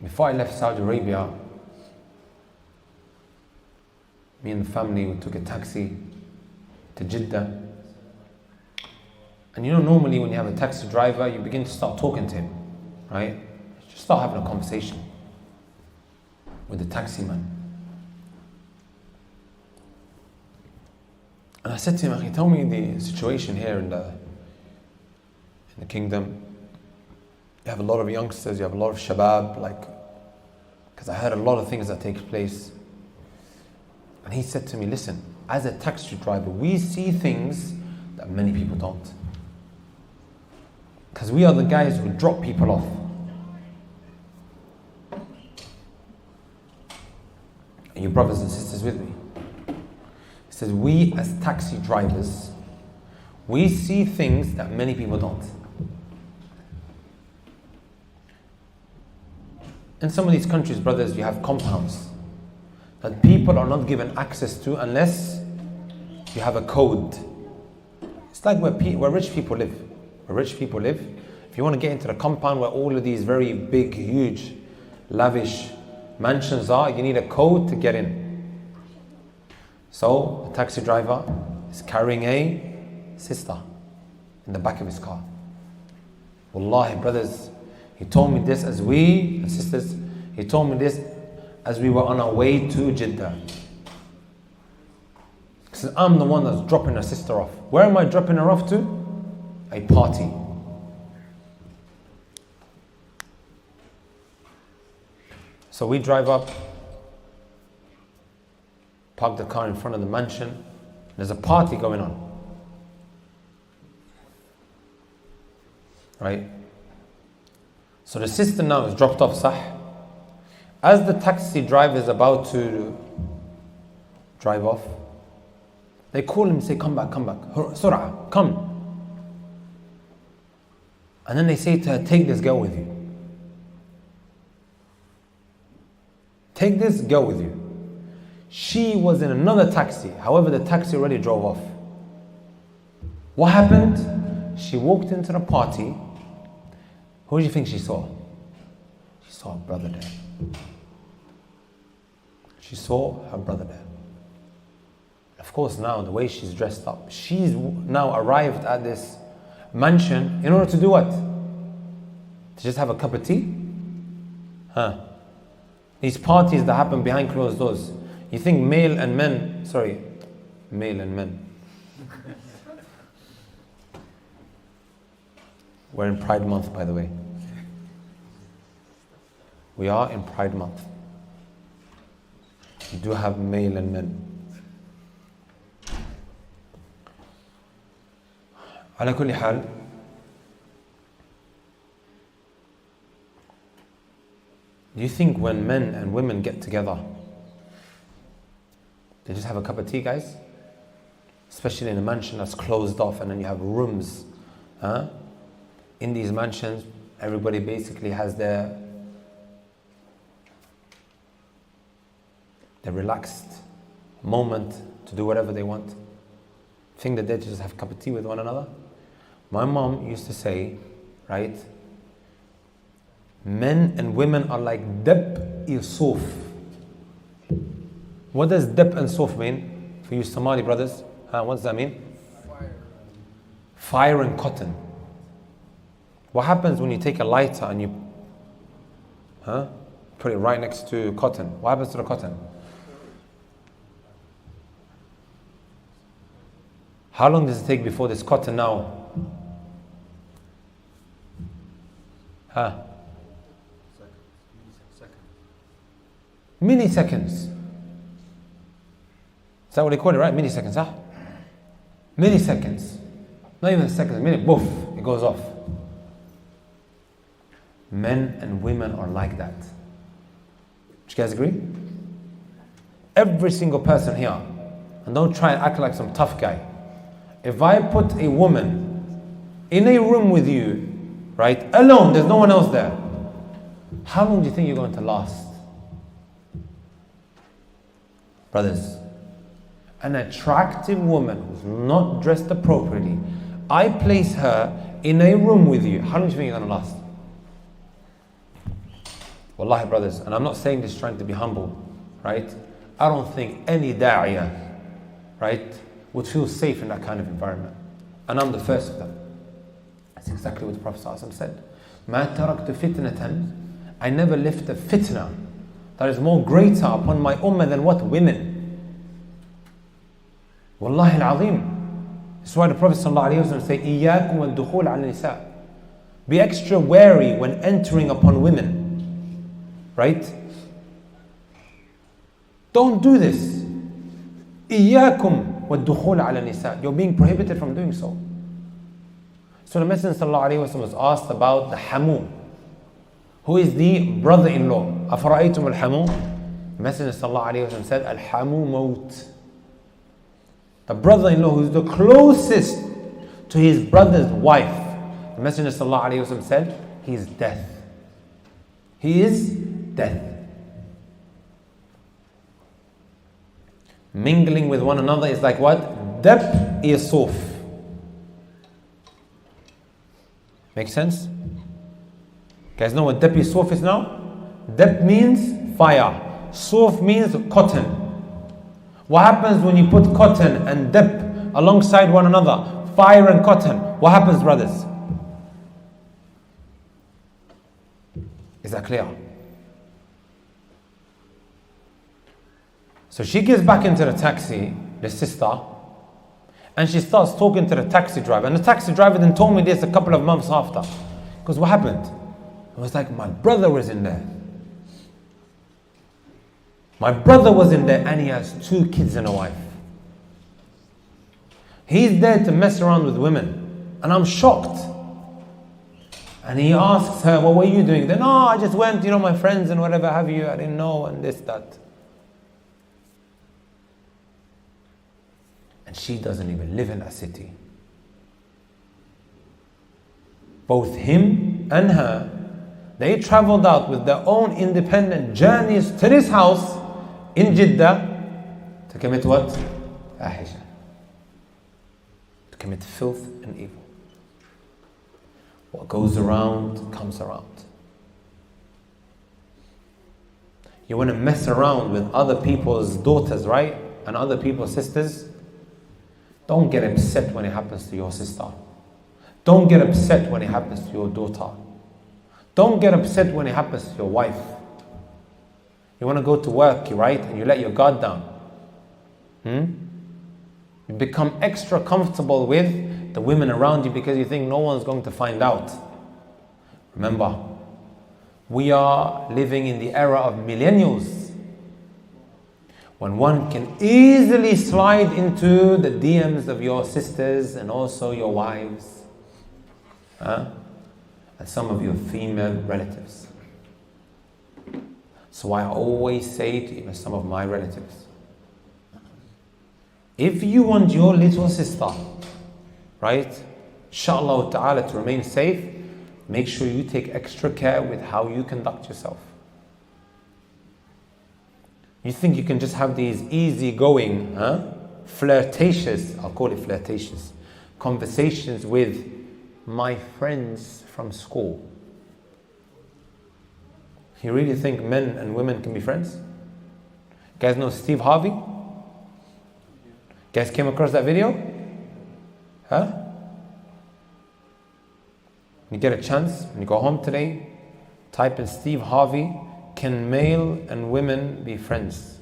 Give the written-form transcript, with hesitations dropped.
Before I left Saudi Arabia, me and the family, we took a taxi to Jeddah. And you know, normally when you have a taxi driver, you begin to start talking to him, right? Just start having a conversation with the taxi man. And I said to him, "Akhi, tell me the situation here in the kingdom. You have a lot of youngsters, you have a lot of shabab, because I heard a lot of things that take place." And he said to me, "Listen, as a taxi driver, we see things that many people don't. Because we are the guys who drop people off. Are you brothers and sisters with me?" He says, "We as taxi drivers, we see things that many people don't. In some of these countries, brothers, you have compounds that people are not given access to unless you have a code. It's like where rich people live. Where rich people live, if you want to get into the compound where all of these very big, huge, lavish mansions are, you need a code to get in. So, a taxi driver is carrying a sister in the back of his car. Wallahi, brothers, he told me this as we, and sisters, he told me this as we were on our way to Jeddah. He said, "I'm the one that's dropping her sister off." Where am I dropping her off to? A party. So we drive up, park the car in front of the mansion. There's a party going on. Right? So the sister now is dropped off, sah. As the taxi driver is about to drive off, they call him and say, "Come back, Surah, come." And then they say to her, "Take this girl with you. Take this girl with you." She was in another taxi. However, the taxi already drove off. What happened? She walked into the party. Who do you think she saw? She saw her brother there. She saw her brother there. Of course, now the way she's dressed up, she's now arrived at this mansion in order to do what? To just have a cup of tea? These parties that happen behind closed doors. You think male and men. We're in Pride Month, by the way. We are in Pride Month. We do have male and men. على كل حال, do you think when men and women get together, they just have a cup of tea, guys? Especially in a mansion that's closed off, and then you have rooms. In these mansions, everybody basically has their relaxed moment to do whatever they want. Think that they just have a cup of tea with one another? My mom used to say, right, men and women are like 𝗨𝗶𝗃𝗃. What does 𝗨𝗶 and mean for you Somali brothers? What does that mean? Fire and cotton. What happens when you take a lighter and you put it right next to cotton? What happens to the cotton? How long does it take before this cotton now? Milliseconds. Is that what they call it, right? Milliseconds, huh? Milliseconds. Not even seconds, a minute, boof, it goes off. Men and women are like that. Do you guys agree? Every single person here, and don't try and act like some tough guy. If I put a woman in a room with you, right, alone, there's no one else there, how long do you think you're going to last? Brothers, an attractive woman who's not dressed appropriately, I place her in a room with you, how long do you think you're going to last? Wallahi brothers, and I'm not saying this trying to be humble, right? I don't think any da'iyah, right, would feel safe in that kind of environment. And I'm the first of them. That's exactly what the Prophet ﷺ said. مَا تَرَكْتُ فِتْنَةً, I never left a fitna that is more greater upon my ummah than what? Women. Wallahi al-azim. That's why the Prophet ﷺ said, إِيَّاكُمْ وَالدُّخُولَ عَلَى النِّسَاءِ. Be extra wary when entering upon women. Right? Don't do this. إِيَّاكُمْ وَالدُّخُولَ عَلَى النِّسَاءِ. You're being prohibited from doing so. So the Messenger ﷺ was asked about the hamu, who is the brother-in-law. أَفَرَأَيْتُمُ الْحَمُو? The Messenger ﷺ said, الْحَمُو مَوْتٌ. The brother-in-law who is the closest to his brother's wife. The Messenger ﷺ said, he is death. He is death. Mingling with one another is like what? 𝗨𝗶𝗃𝗃. Make sense? You guys know what 𝗨𝗶𝗃𝗃 is now? 𝗨 means fire. 𝗧 means cotton. What happens when you put cotton and 𝗨 alongside one another? Fire and cotton. What happens, brothers? Is that clear? So she gets back into the taxi, the sister, and she starts talking to the taxi driver. And the taxi driver then told me this a couple of months after. Because what happened? It was like, my brother was in there. My brother was in there and he has 2 kids and a wife. He's there to mess around with women. And I'm shocked. And he asks her, what were you doing? Then, no, I just went, my friends and whatever have you, I didn't know, and this, that. And she doesn't even live in that city. Both him and her, they traveled out with their own independent journeys to this house in Jeddah to commit what? Fahisha. To commit filth and evil. What goes around comes around. You want to mess around with other people's daughters, right? And other people's sisters? Don't get upset when it happens to your sister. Don't get upset when it happens to your daughter. Don't get upset when it happens to your wife. You want to go to work, right? And you let your guard down. You become extra comfortable with the women around you because you think no one's going to find out. Remember, we are living in the era of millennials, when one can easily slide into the DMs of your sisters and also your wives, and some of your female relatives. So I always say to even some of my relatives, if you want your little sister, right, inshallah ta'ala, to remain safe, make sure you take extra care with how you conduct yourself. You think you can just have these easygoing, flirtatious, I'll call it flirtatious, conversations with my friends from school. You really think men and women can be friends? You guys know 𝗧𝘅𝗶𝗵? Guys came across that video? When you get a chance, when you go home today, type in 𝗧𝘅𝗶𝗵, can male and women be friends?